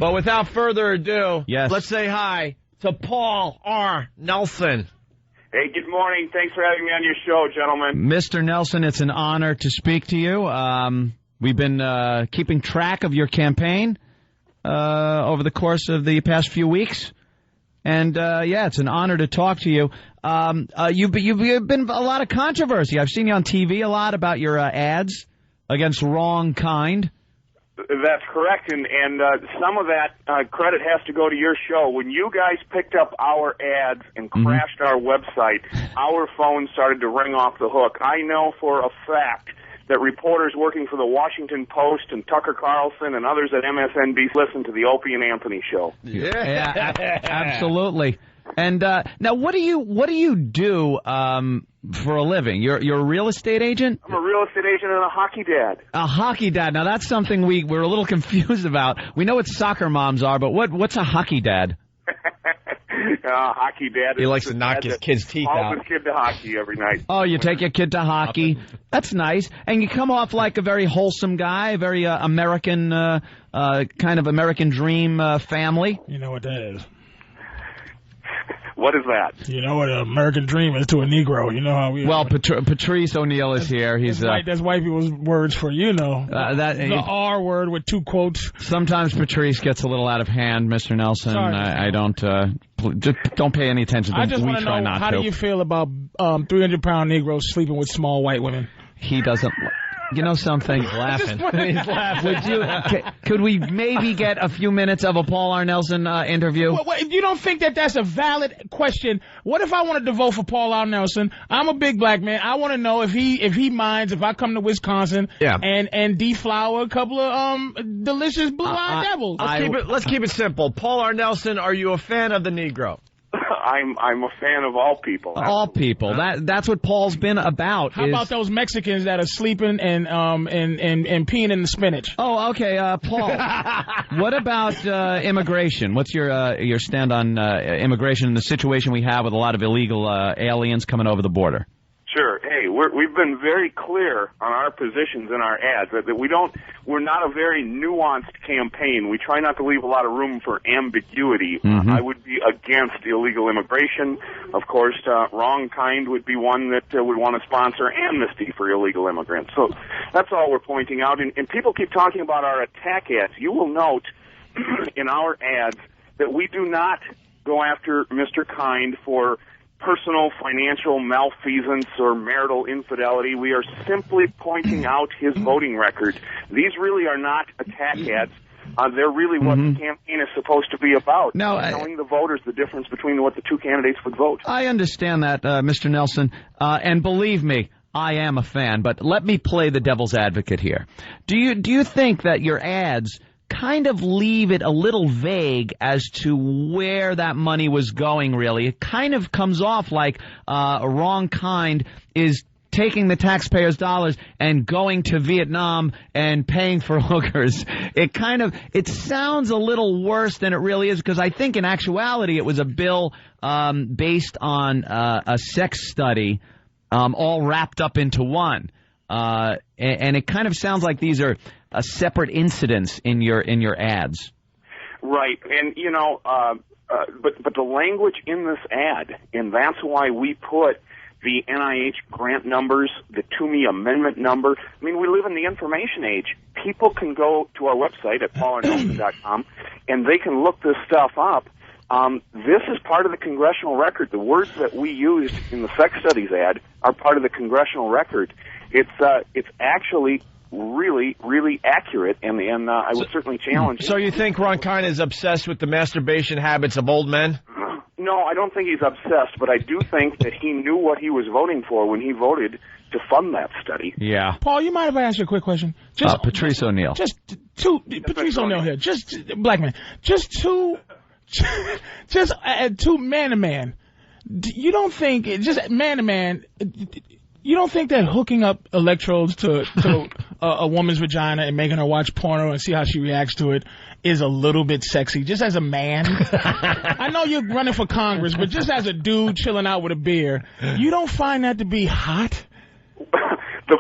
But without further ado, yes, let's say hi to Paul R. Nelson. Hey, good morning. Thanks for having me on your show, gentlemen. Mr. Nelson, it's an honor to speak to you. We've been keeping track of your campaign over the course of the past few weeks. And, yeah, it's an honor to talk to you. You've been a lot of controversy. I've seen you on TV a lot about your ads against Wrong Kind. That's correct, and some of that credit has to go to your show. When you guys picked up our ads and crashed our website, our phone started to ring off the hook. I know for a fact that reporters working for the Washington Post and Tucker Carlson and others at MSNBC listen to the Opie and Anthony show. Yeah, absolutely. And now, what do you do for a living? You're a real estate agent? I'm a real estate agent and a hockey dad. A hockey dad. Now, that's something we're a little confused about. We know what soccer moms are, but what's a hockey dad? Hockey dad. He likes to knock his kid's teeth out. Follows his kid to hockey every night. Oh, you take your kid to hockey. That's nice. And you come off like a very wholesome guy, very American, kind of American dream family. You know what that is. What is that? You know what an American dream is to a Negro. You know how we... Well, Patrice Oneal is here. That's white people's words for, the R word with two quotes. Sometimes Patrice gets a little out of hand, Mr. Nelson. Sorry. I don't... just don't pay any attention. I just want to know, how do you feel about 300-pound Negroes sleeping with small white women? He doesn't... You know something? He's laughing. He's laughing. Could we maybe get a few minutes of a Paul R. Nelson interview? Well, you don't think that that's a valid question? What if I wanted to vote for Paul R. Nelson? I'm a big black man. I want to know if he minds if I come to Wisconsin and deflower a couple of delicious blue-eyed devils. Let's keep it simple. Paul R. Nelson, are you a fan of the Negro? I'm a fan of all people. All people. That's what Paul's been about. How about those Mexicans that are sleeping and peeing in the spinach? Oh, okay, Paul. What about immigration? What's your stand on immigration and the situation we have with a lot of illegal aliens coming over the border? Sure. Hey, we've been very clear on our positions in our ads that we're not a very nuanced campaign. We try not to leave a lot of room for ambiguity. I would be against illegal immigration. Of course, Wrong Kind would be one that would want to sponsor amnesty for illegal immigrants. So that's all we're pointing out. And people keep talking about our attack ads. You will note in our ads that we do not go after Mr. Kind for personal financial malfeasance or marital infidelity. We are simply pointing out his voting record. These really are not attack ads. They're really what the campaign is supposed to be about. Now, telling the voters the difference between what the two candidates would vote. I understand that, Mr. Nelson, and believe me, I am a fan, but let me play the devil's advocate here. Do you think that your ads kind of leave it a little vague as to where that money was going, really? It kind of comes off like a Wrong Kind is taking the taxpayers' dollars and going to Vietnam and paying for hookers. It sounds a little worse than it really is, because I think in actuality it was a bill based on a sex study all wrapped up into one. And it kind of sounds like these are separate incidents in your ads. Right, and but the language in this ad, and that's why we put the NIH grant numbers, the To Me amendment number. I mean, we live in the information age. People can go to our website at paularnelson.com, and they can look this stuff up. This is part of the congressional record. The words that we used in the sex studies ad are part of the congressional record. It's actually really, really accurate, and I would certainly challenge it. So you think Ron Kind is obsessed with the masturbation habits of old men? No, I don't think he's obsessed, but I do think that he knew what he was voting for when he voted to fund that study. Yeah. Paul, you mind if I ask you a quick question? Patrice Oneal. Patrice Oneal here. Just black man. Two man to man. You don't think, just man to man, you don't think that hooking up electrodes to a woman's vagina and making her watch porno and see how she reacts to it is a little bit sexy, just as a man? I know you're running for Congress, but just as a dude chilling out with a beer, you don't find that to be hot?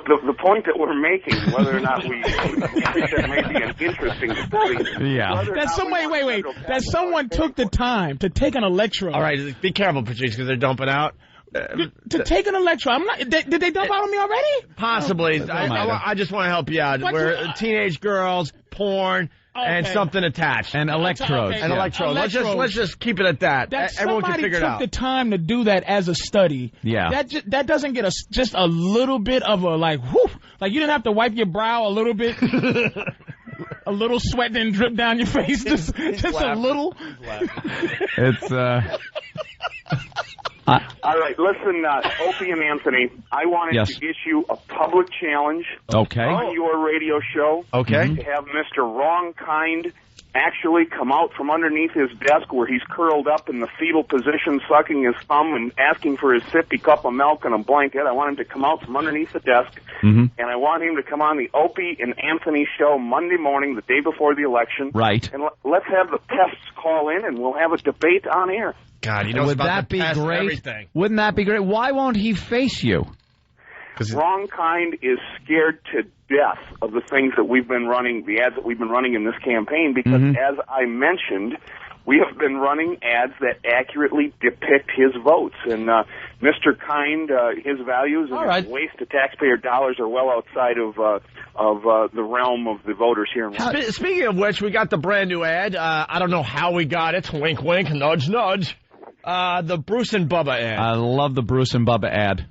the point that we're making, whether or not we think that may be an interesting study. Yeah. That someone took the time to take an electrode. All right, be careful, Patrice, because they're dumping out. To take an electrode. Did they dump out on me already? Possibly. I just want to help you out. We're teenage girls, porn, and something attached. And electrodes. And electrodes. Let's just keep it at that. Everyone can figure it out. Somebody took the time to do that as a study. Yeah. That doesn't get us just a little bit of a whoo. Like you didn't have to wipe your brow a little bit. A little sweat didn't drip down your face. Just a little. It's all right, listen, Opie and Anthony, I wanted to issue a public challenge on your radio show to have Mr. Wrong Kind actually come out from underneath his desk where he's curled up in the fetal position, sucking his thumb and asking for his sippy cup of milk and a blanket. I want him to come out from underneath the desk, and I want him to come on the Opie and Anthony show Monday morning, the day before the election. Right. And let's have the pests call in, and we'll have a debate on air. God, you know, would that be great? Everything. Wouldn't that be great? Why won't he face you? Wrong Kind is scared to death of the things that we've been running, the ads that we've been running in this campaign, because as I mentioned, we have been running ads that accurately depict his votes. And Mr. Kind, his values and his waste of taxpayer dollars are well outside of the realm of the voters here in Washington. Speaking of which, we got the brand new ad. I don't know how we got it. Wink, wink, nudge, nudge. The Bruce and Bubba ad. I love the Bruce and Bubba ad.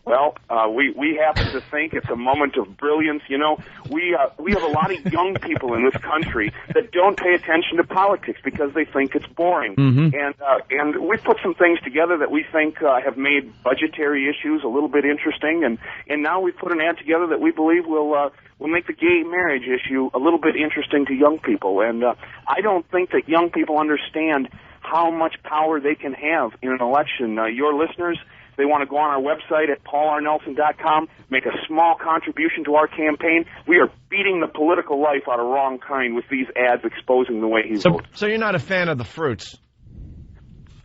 Well, we happen to think it's a moment of brilliance. You know, we have a lot of young people in this country that don't pay attention to politics because they think it's boring. And we put some things together that we think have made budgetary issues a little bit interesting. And now we put an ad together that we believe will make the gay marriage issue a little bit interesting to young people. And I don't think that young people understand how much power they can have in an election. Your listeners, they want to go on our website at paularnelson.com, make a small contribution to our campaign. We are beating the political life out of Wrong Kind with these ads exposing the way he votes. So you're not a fan of the fruits?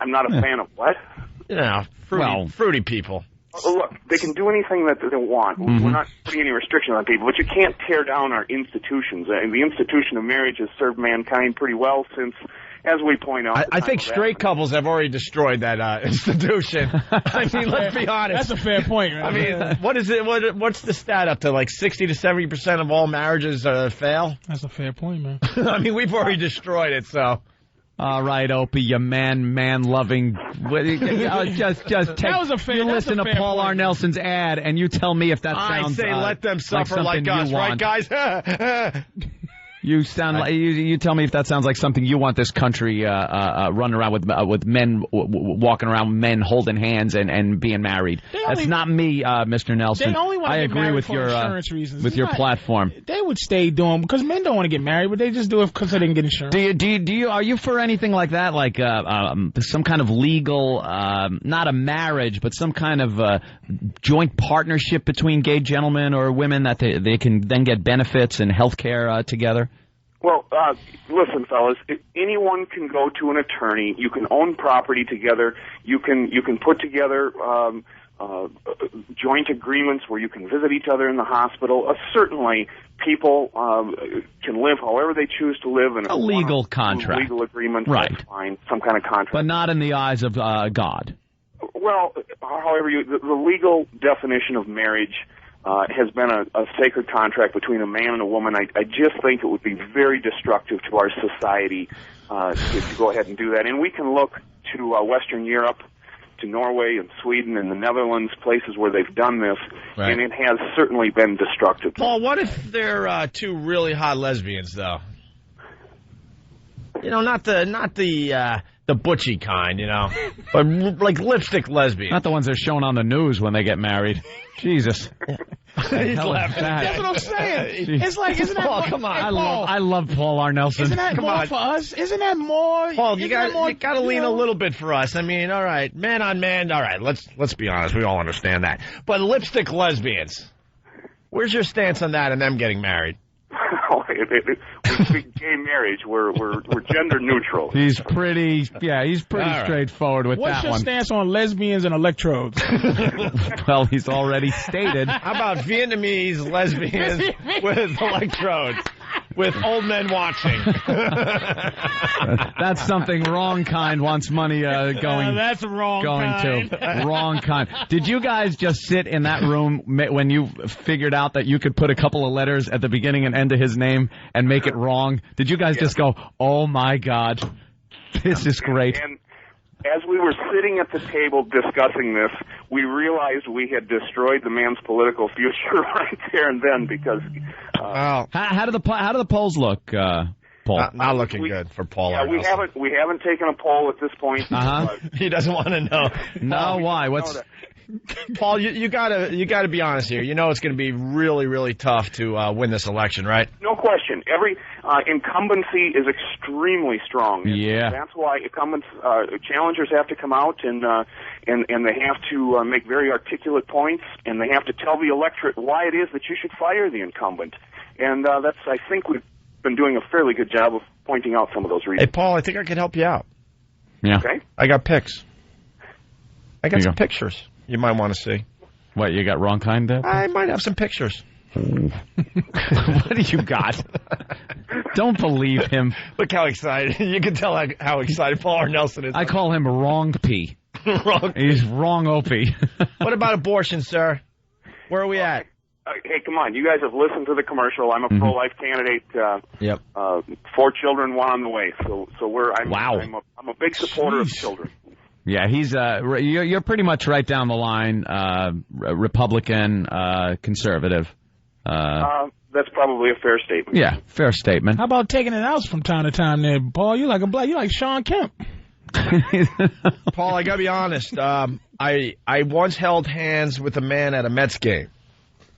I'm not a fan of what? You know, fruity people. Look, they can do anything that they want. We're not putting any restrictions on people, but you can't tear down our institutions. And the institution of marriage has served mankind pretty well since, as we point out, I think straight couples have already destroyed that institution. I mean, let's be honest. That's a fair point. Right? I mean, what is it? What's the stat up to? Like 60 to 70% of all marriages fail. That's a fair point, man. I mean, we've already destroyed it. So, all right, Opie, you man-loving. Just take. That was a fair. You listen to Paul R. Nelson's ad, and you tell me if that sounds. I say let them suffer like us, right, guys? You sound like you tell me if that sounds like something you want this country running around with men walking around, men holding hands and being married. That's not me, Mr. Nelson. They only want to get married for insurance reasons. With your platform. They would stay doing because men don't want to get married, but they just do it because they didn't get insurance. Are you for anything like that, like some kind of legal, not a marriage, but some kind of joint partnership between gay gentlemen or women that they can then get benefits and health care together? Well, listen, fellas, anyone can go to an attorney. You can own property together. You can put together joint agreements where you can visit each other in the hospital. Certainly, people can live however they choose to live in a legal contract, legal agreement. Right? That's fine, some kind of contract, but not in the eyes of God. Well, however, the legal definition of marriage has been a sacred contract between a man and a woman. I just think it would be very destructive to our society to go ahead and do that. And we can look to Western Europe, to Norway and Sweden and the Netherlands, places where they've done this, and it has certainly been destructive. Paul, what if they're two really hot lesbians, though? You know, not the butchy kind, you know, but like lipstick lesbians. Not the ones that are shown on the news when they get married. Jesus. He's laughing. That's what I'm saying. It's like, isn't that Paul, come on. I love Paul R. Nelson. Isn't that more for us? Isn't that more? Paul, you got to lean a little bit for us. I mean, all right, man on man. All right, let's be honest. We all understand that. But lipstick lesbians, where's your stance on that and them getting married? with gay marriage, we're gender neutral. He's pretty straightforward with What's that your one. stance on lesbians and electrodes? Well, he's already stated. How about Vietnamese lesbians with electrodes? With old men watching. That's something wrong kind wants money going. That's wrong going kind. to wrong kind. Did you guys just sit in that room when you figured out that you could put a couple of letters at the beginning and end of his name and make it wrong? Did you guys just go, "Oh my God, this is great"? And as we were sitting at the table discussing this, we realized we had destroyed the man's political future right there and then because. How do the polls look, Paul? Not looking good for Paul. Yeah, we haven't taken a poll at this point. He doesn't want to know. No, why? What's Paul? You gotta be honest here. You know it's going to be really, really tough to win this election, right? No question. Every incumbency is extremely strong. Yeah. And that's why incumbents, challengers have to come out and they have to make very articulate points, and they have to tell the electorate why it is that you should fire the incumbent. And I think we've been doing a fairly good job of pointing out some of those reasons. Hey, Paul, I think I could help you out. Yeah. Okay. I got pics. I got some go. pictures you might want to see. What, you got wrong kind there? I might have some pictures. What do you got? Don't believe him. Look how excited. You can tell how excited Paul R. Nelson is. I call him wrong P. Wrong. He's wrong Opie. What about abortion, sir? Where are we at? Hey, come on. You guys have listened to the commercial. I'm a pro-life candidate. Yep. 4 children, 1 on the way. So I'm a big supporter of children. Yeah, he's you're pretty much right down the line, Republican, conservative. That's probably a fair statement. Yeah, fair statement. How about taking it out from time to time there, Paul? You like Sean Kemp. Paul, I gotta be honest. I once held hands with a man at a Mets game.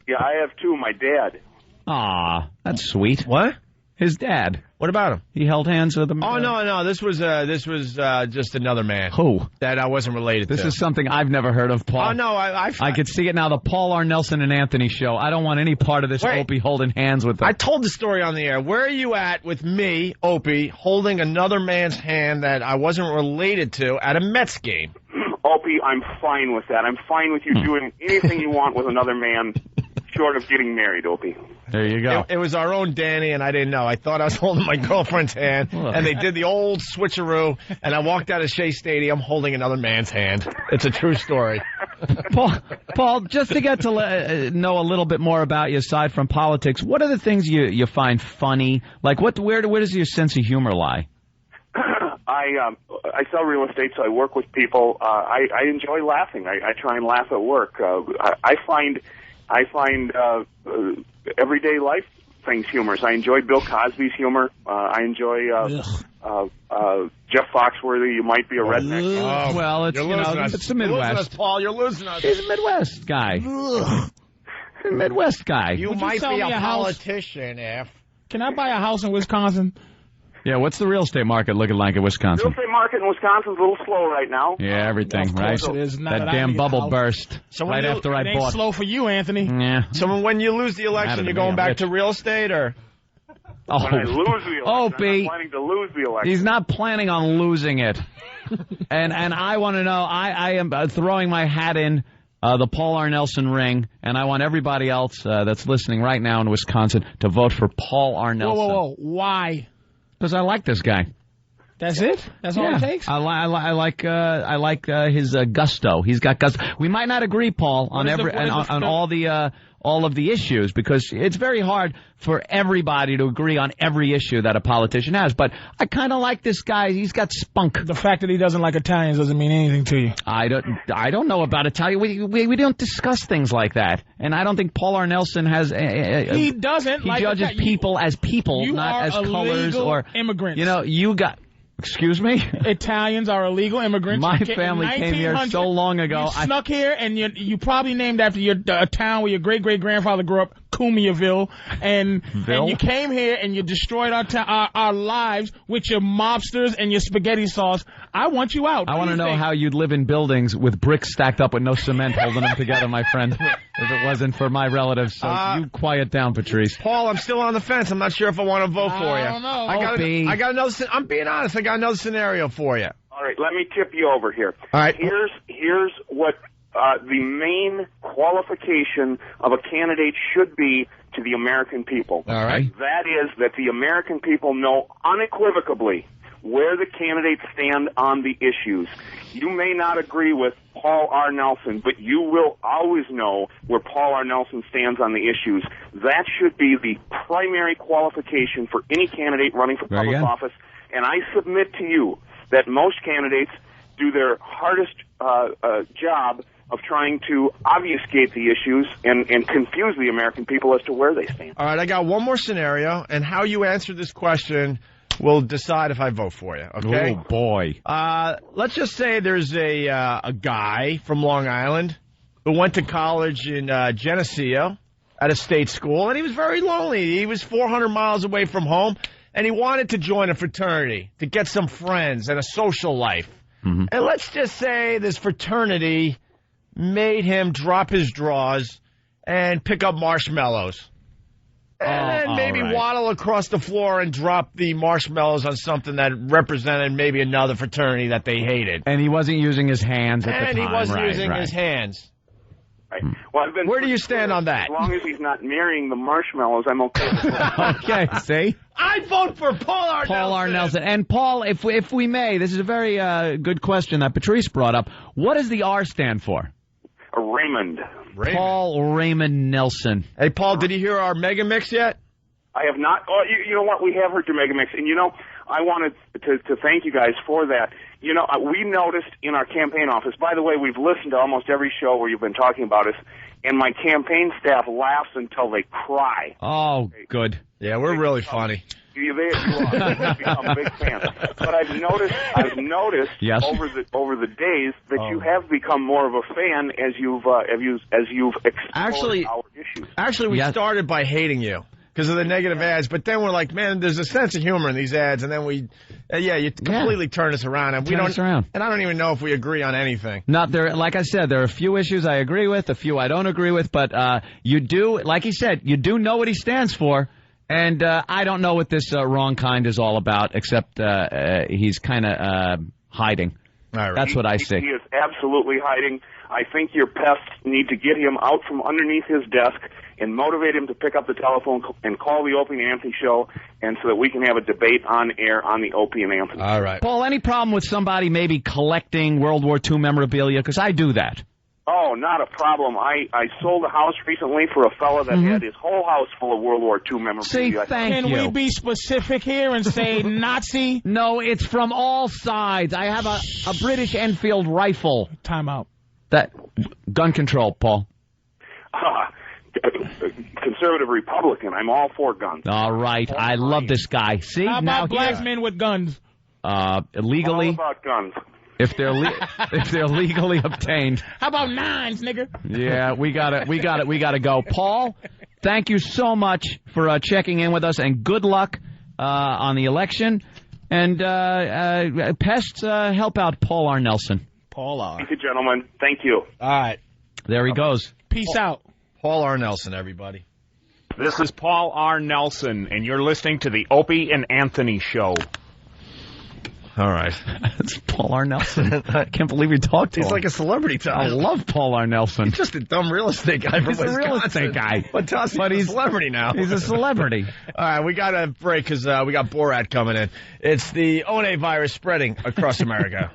Yeah, I have too. My dad. Aw, that's sweet. What? His dad. What about him? He held hands with him. Oh no, this was just another man. Who? That I wasn't related to. This is something I've never heard of, Paul. Oh no, I could see it now. The Paul R. Nelson and Anthony show. I don't want any part of this. Wait. Opie holding hands with them. I told the story on the air. Where are you at with me, Opie, holding another man's hand that I wasn't related to at a Mets game? Opie, I'm fine with that. I'm fine with you doing anything you want with another man, short of getting married, Opie. There you go. It was our own Danny, and I didn't know. I thought I was holding my girlfriend's hand, and they did the old switcheroo, and I walked out of Shea Stadium holding another man's hand. It's a true story. Paul, just to get to know a little bit more about you aside from politics, what are the things you find funny? Like, where does your sense of humor lie? I sell real estate, so I work with people. I enjoy laughing. I try and laugh at work. I find everyday life things humorous. I enjoy Bill Cosby's humor. I enjoy Jeff Foxworthy. You might be a redneck. Oh, well, it's it's the Midwest. You're losing us, Paul. You're losing us. He's a Midwest guy. Midwest guy. You Would you might sell be me a a house? politician, F. Can I buy a house in Wisconsin? Yeah, what's the real estate market looking like in Real Wisconsin? estate market in Wisconsin's a little slow right now. Yeah, everything, Of right? course it is. Not That that I damn need a bubble house. burst So right when you- after I It ain't bought. slow for you, Anthony. Yeah. So when you lose the election, Matter you're to me, going I'm back rich. to real estate, or? When I lose the election, I'm Opie. not planning to lose the election. He's not planning on losing it. and I want to know, I am throwing my hat in the Paul R. Nelson ring, and I want everybody else that's listening right now in Wisconsin to vote for Paul R. Nelson. Whoa. Why? Because I like this guy. That's it? That's all it takes? I like his gusto. He's got gusto. We might not agree, Paul, on all of the issues, because it's very hard for everybody to agree on every issue that a politician has. But I kind of like this guy. He's got spunk. The fact that he doesn't like Italians doesn't mean anything to you. I don't know about Italian. We don't discuss things like that. And I don't think Paul R. Nelson has. He doesn't. He like judges people as people, you not are as colors illegal or immigrants. You know, you got. Excuse me? Italians are illegal immigrants. My family came here so long ago. You snuck here, and you probably named after a town where your great-great-grandfather grew up, Cumiaville, and you came here and you destroyed our lives with your mobsters and your spaghetti sauce. I want you out. I want to know how you'd live in buildings with bricks stacked up with no cement holding them together, my friend, if it wasn't for my relatives. So you quiet down, Patrice. Paul, I'm still on the fence. I'm not sure if I want to vote for you. I don't know. I got another. I'm being honest. I got another scenario for you. All right, let me tip you over here. All right. Here's what the main qualification of a candidate should be to the American people. All right. That is that the American people know unequivocally where the candidates stand on the issues. You may not agree with Paul R. Nelson, but you will always know where Paul R. Nelson stands on the issues. That should be the primary qualification for any candidate running for public office. And I submit to you that most candidates do their hardest job of trying to obfuscate the issues and confuse the American people as to where they stand. All right, I got one more scenario, and how you answer this question will decide if I vote for you, okay? Oh, boy. Let's just say there's a guy from Long Island who went to college in Geneseo at a state school, and he was very lonely. He was 400 miles away from home, and he wanted to join a fraternity to get some friends and a social life. Mm-hmm. And let's just say this fraternity made him drop his drawers and pick up marshmallows. And then maybe waddle across the floor and drop the marshmallows on something that represented maybe another fraternity that they hated. And he wasn't using his hands at the time. And he wasn't using his hands. Right. Well, where do you stand on that? As long as he's not marrying the marshmallows, I'm okay. Okay, see? I vote for Paul R. Nelson. Paul R. Nelson. And Paul, if we may, this is a very good question that Patrice brought up. What does the R stand for? Raymond. Paul Raymond Nelson. Hey, Paul, did you hear our mega mix yet? I have not. Oh, you know what? We have heard your mega mix. And, I wanted to thank you guys for that. We noticed in our campaign office, by the way, we've listened to almost every show where you've been talking about us, and my campaign staff laughs until they cry. Oh, good. Yeah, we're really funny. You are. You've become big fans. But I've noticed yes. over the days that you have become more of a fan as you've explored our issues. Actually, we started by hating you because of the negative ads, but then we're like, man, there's a sense of humor in these ads, and then you completely turn us around, and and I don't even know if we agree on anything. Not there, like I said, there are a few issues I agree with, a few I don't agree with, but you do, like he said, you do know what he stands for. And I don't know what this wrong kind is all about, except he's kind of hiding. All right. That's what I see. He is absolutely hiding. I think your pests need to get him out from underneath his desk and motivate him to pick up the telephone and call the Opie and Anthony show, and so that we can have a debate on air on the Opie and Anthony show. All right. Paul, any problem with somebody maybe collecting World War II memorabilia? Because I do that. Oh, not a problem. I sold a house recently for a fella that had his whole house full of World War II memorabilia. See, thank you. Can we be specific here and say Nazi? No, it's from all sides. I have a British Enfield rifle. Time out. That gun control, Paul. Conservative Republican. I'm all for guns. All right. I love this guy. See? How about black men with guns? Legally. All about guns. If they're legally obtained. How about nines, nigga? Yeah, we gotta go. Paul, thank you so much for checking in with us, and good luck on the election. And pests, help out Paul R. Nelson. Paul R. Thank you, gentlemen. Thank you. All right. There he goes. Peace out. Paul R. Nelson, everybody. This is Paul R. Nelson, and you're listening to the Opie and Anthony Show. All right. It's Paul R. Nelson. I can't believe we talked to him. He's like a celebrity to us. I love Paul R. Nelson. He's just a dumb real estate guy from Wisconsin. He's a real estate guy. But to us, he's a celebrity now. He's a celebrity. All right, we got to break because we got Borat coming in. It's the One virus spreading across America.